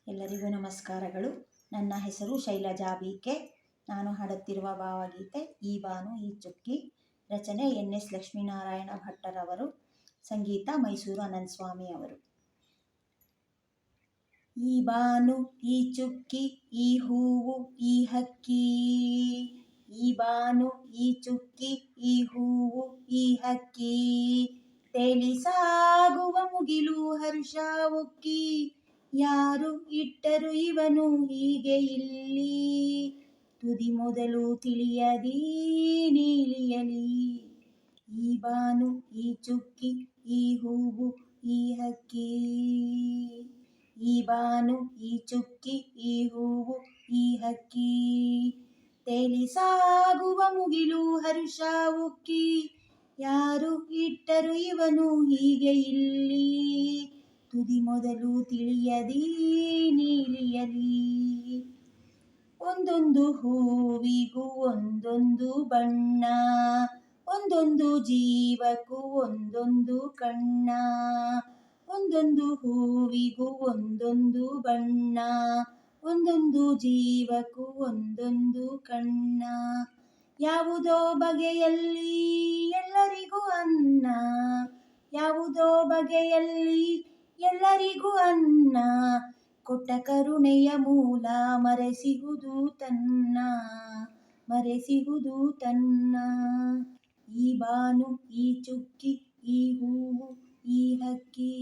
ಎಲ್ಲರಿಗೂ ನಮಸ್ಕಾರಗಳು. ನನ್ನ ಹೆಸರು ಶೈಲಜಾ ಬಿ.ಕೆ. ನಾನು ಹಾಡುತ್ತಿರುವ ಭಾವಗೀತೆ ಈ ಬಾನು ಈ ಚುಕ್ಕಿ. ರಚನೆ ಎನ್.ಎಸ್. ಲಕ್ಷ್ಮೀನಾರಾಯಣ ಭಟ್ಟರವರು. ಸಂಗೀತ ಮೈಸೂರು ಅನಂತ ಸ್ವಾಮಿ ಅವರು. ಈ ಬಾನು ಈ ಚುಕ್ಕಿ, ಈ ಹೂವು ಈ ಹಕ್ಕಿ. ಈ ಬಾನು ಈ ಚುಕ್ಕಿ, ಈ ಹೂವು ಈ ಹಕ್ಕಿ. ತೇಲಿ ಸಾಗುವ ಮುಗಿಲು ಹರ್ಷ ಉಕ್ಕಿ. ಯಾರು ಇಟ್ಟರು ಇವನು ಹೀಗೆ ಇಲ್ಲಿ. ತುದಿ ಮೊದಲು ತಿಳಿಯದಿ ನೀಲಿಯಲಿ. ಈ ಬಾನು ಈ ಚುಕ್ಕಿ, ಈ ಹೂವು ಈ ಹಕ್ಕಿ. ಈ ಬಾನು ಈ ಚುಕ್ಕಿ, ಈ ಹೂವು ಈ ಹಕ್ಕಿ. ತೇಲಿ ಸಾಗುವ ಮುಗಿಲು ಹರ್ಷ ಉಕ್ಕಿ. ಯಾರು ಇಟ್ಟರು ಇವನು ಹೀಗೆ ಇಲ್ಲಿ. ತುದಿ ಮೊದಲು ತಿಳಿಯದಿ ನೀಲಿಯಲಿ. ಒಂದೊಂದು ಹೂವಿಗೂ ಒಂದೊಂದು ಬಣ್ಣ, ಒಂದೊಂದು ಜೀವಕ್ಕೂ ಒಂದೊಂದು ಕಣ್ಣ. ಒಂದೊಂದು ಹೂವಿಗೂ ಒಂದೊಂದು ಬಣ್ಣ, ಒಂದೊಂದು ಜೀವಕ್ಕೂ ಒಂದೊಂದು ಕಣ್ಣ. ಯಾವುದೋ ಬಗೆಯಲ್ಲಿ ಎಲ್ಲರಿಗೂ ಅನ್ನ, ಯಾವುದೋ ಬಗೆಯಲ್ಲಿ ಎಲ್ಲರಿಗೂ ಅನ್ನ. ಕೊಟ್ಟ ಕರುಣೆಯ ಮೂಲ ಮರೆಸಿಹುದು ತನ್ನ, ಮರೆಸಿಹುದು ತನ್ನ. ಈ ಬಾನು ಈ ಚುಕ್ಕಿ, ಈ ಹೂವು ಈ ಹಕ್ಕಿ.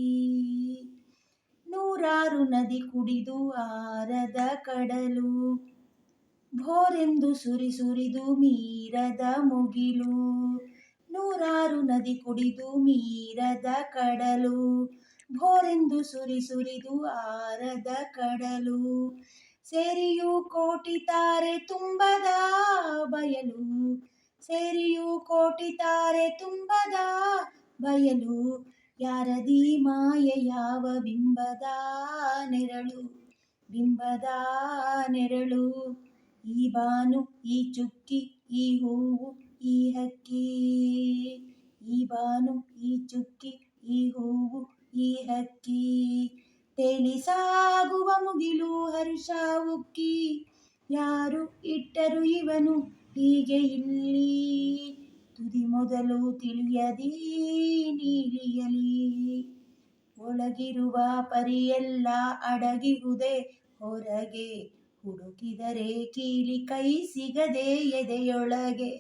ನೂರಾರು ನದಿ ಕುಡಿದು ಆರದ ಕಡಲು, ಭೋರೆಂದು ಸುರಿದು ಮೀರದ ಮುಗಿಲು. ನೂರಾರು ನದಿ ಕುಡಿದು ಮೀರದ ಕಡಲು, ಭೋರೆಂದು ಸುರಿದು ಆರದ ಕಡಲು. ಸೇರಿಯೂ ಕೋಟಿ ತಾರೆ ತುಂಬದ ಬಯಲು, ಸೇರಿಯೂ ಕೋಟಿ ತಾರೆ ತುಂಬದ ಬಯಲು. ಯಾರದೀ ಮಾಯೆ ಯಾವ ಬಿಂಬದ ನೆರಳು, ಬಿಂಬದ ನೆರಳು. ಈ ಬಾನು ಈ ಚುಕ್ಕಿ, ಈ ಹೂವು ಈ ಹಕ್ಕಿ. ಈ ಬಾನು ಈ ಚುಕ್ಕಿ, ಈ ಹೂವು ಈ ಹಕ್ಕಿ. ತೇಲಿ ಸಾಗುವ ಮುಗಿಲು ಹರ್ಷ ಉಕ್ಕಿ. ಯಾರು ಇಟ್ಟರು ಇವನು ಹೀಗೆ ಇಲ್ಲಿ. ತುದಿ ಮೊದಲು ತಿಳಿಯದಿ ನೀಲಿಯಲಿ. ಒಳಗಿರುವ ಪರಿಯೆಲ್ಲ ಅಡಗಿಹುದೇ ಹೊರಗೆ, ಹುಡುಕಿದರೆ ಕೀಲಿ ಕೈ ಸಿಗದೆ ಎದೆಯೊಳಗೆ.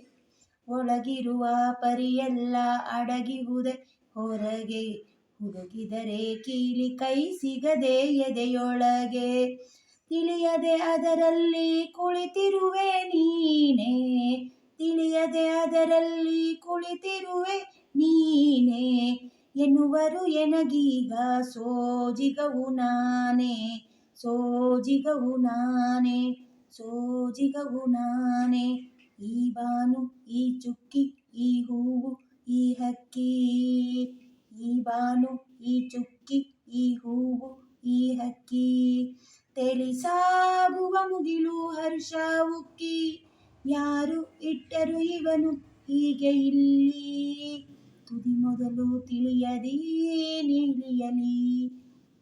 ಒಳಗಿರುವ ಪರಿಯೆಲ್ಲ ಅಡಗಿಹುದೇ ಹೊರಗೆ, ಹುಡುಕಿದರೆ ಕೀಲಿ ಕೈ ಸಿಗದೆ ಎದೆಯೊಳಗೆ. ತಿಳಿಯದೆ ಅದರಲ್ಲಿ ಕುಳಿತಿರುವೆ ನೀನೇ, ತಿಳಿಯದೆ ಅದರಲ್ಲಿ ಕುಳಿತಿರುವೆ ನೀನೇ. ಎನ್ನುವರು ಎನಗೀಗ ಸೋಜಿಗವು ನಾನೇ, ಸೋಜಿಗವು ನಾನೇ, ಸೋಜಿಗವು ನಾನೇ. ಈ ಬಾನು ಈ ಚುಕ್ಕಿ, ಈ ಹೂವು ಈ ಹಕ್ಕಿ. ಈ ಬಾನು ಈ ಚುಕ್ಕಿ, ಈ ಹೂವು ಈ ಹಕ್ಕಿ. ತೇಲಿ ಸಾಗುವ ಮುಗಿಲು ಹರ್ಷ ಉಕ್ಕಿ. ಯಾರು ಇಟ್ಟರು ಇವನು ಹೀಗೆ ಇಲ್ಲಿ. ತುದಿ ಮೊದಲು ತಿಳಿಯದಿ ನೀಲಿಯಲಿ,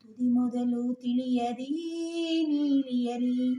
ತುದಿ ಮೊದಲು ತಿಳಿಯದಿ ನೀಲಿಯಲಿ.